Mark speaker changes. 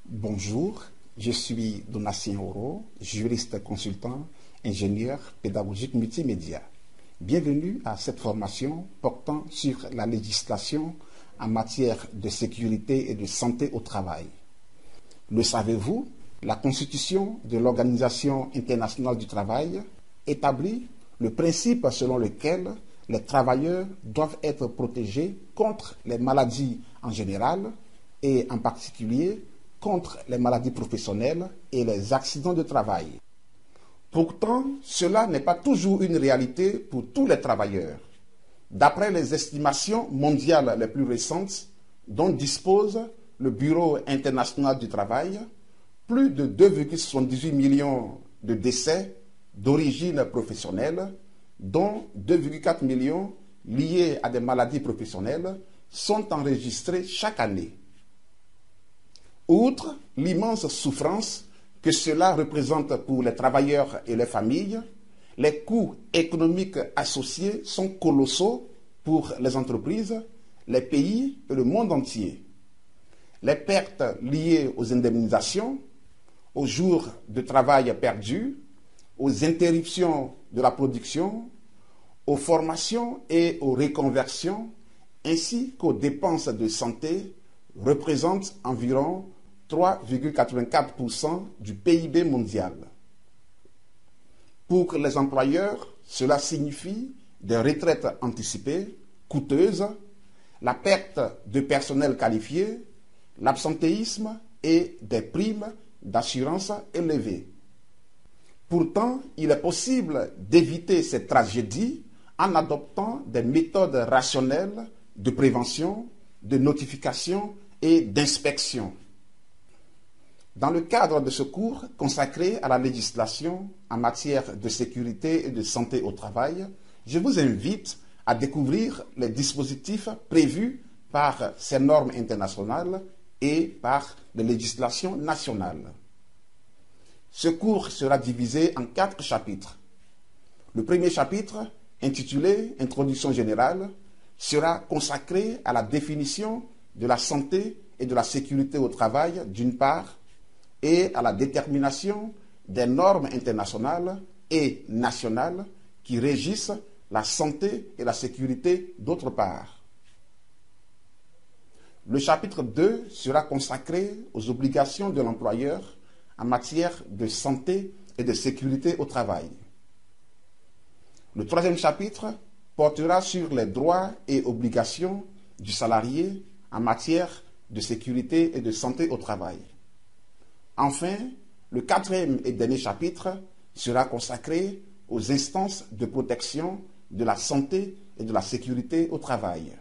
Speaker 1: Bonjour, je suis Donatien Oro, juriste consultant, ingénieur pédagogique multimédia. Bienvenue à cette formation portant sur la législation en matière de sécurité et de santé au travail. Le savez-vous, la Constitution de l'Organisation internationale du travail établit le principe selon lequel les travailleurs doivent être protégés contre les maladies en général et en particulier contre les maladies professionnelles et les accidents de travail. Pourtant, cela n'est pas toujours une réalité pour tous les travailleurs. D'après les estimations mondiales les plus récentes dont dispose le Bureau international du travail, plus de 2,78 millions de décès d'origine professionnelle, dont 2,4 millions liés à des maladies professionnelles, sont enregistrés chaque année. Outre l'immense souffrance que cela représente pour les travailleurs et les familles, les coûts économiques associés sont colossaux pour les entreprises, les pays et le monde entier. Les pertes liées aux indemnisations, aux jours de travail perdus, aux interruptions de la production, aux formations et aux reconversions, ainsi qu'aux dépenses de santé, représentent environ 3,84% du PIB mondial. Pour les employeurs, cela signifie des retraites anticipées, coûteuses, la perte de personnel qualifié, l'absentéisme et des primes d'assurance élevées. Pourtant, il est possible d'éviter ces tragédies en adoptant des méthodes rationnelles de prévention, de notification et d'inspection. Dans le cadre de ce cours consacré à la législation en matière de sécurité et de santé au travail, je vous invite à découvrir les dispositifs prévus par ces normes internationales et par les législations nationales. Ce cours sera divisé en 4 chapitres. Le premier chapitre, intitulé Introduction générale, sera consacré à la définition de la santé et de la sécurité au travail d'une part, et à la détermination des normes internationales et nationales qui régissent la santé et la sécurité d'autre part. Le chapitre 2 sera consacré aux obligations de l'employeur en matière de santé et de sécurité au travail. Le troisième chapitre portera sur les droits et obligations du salarié en matière de sécurité et de santé au travail. Enfin, le quatrième et dernier chapitre sera consacré aux instances de protection de la santé et de la sécurité au travail.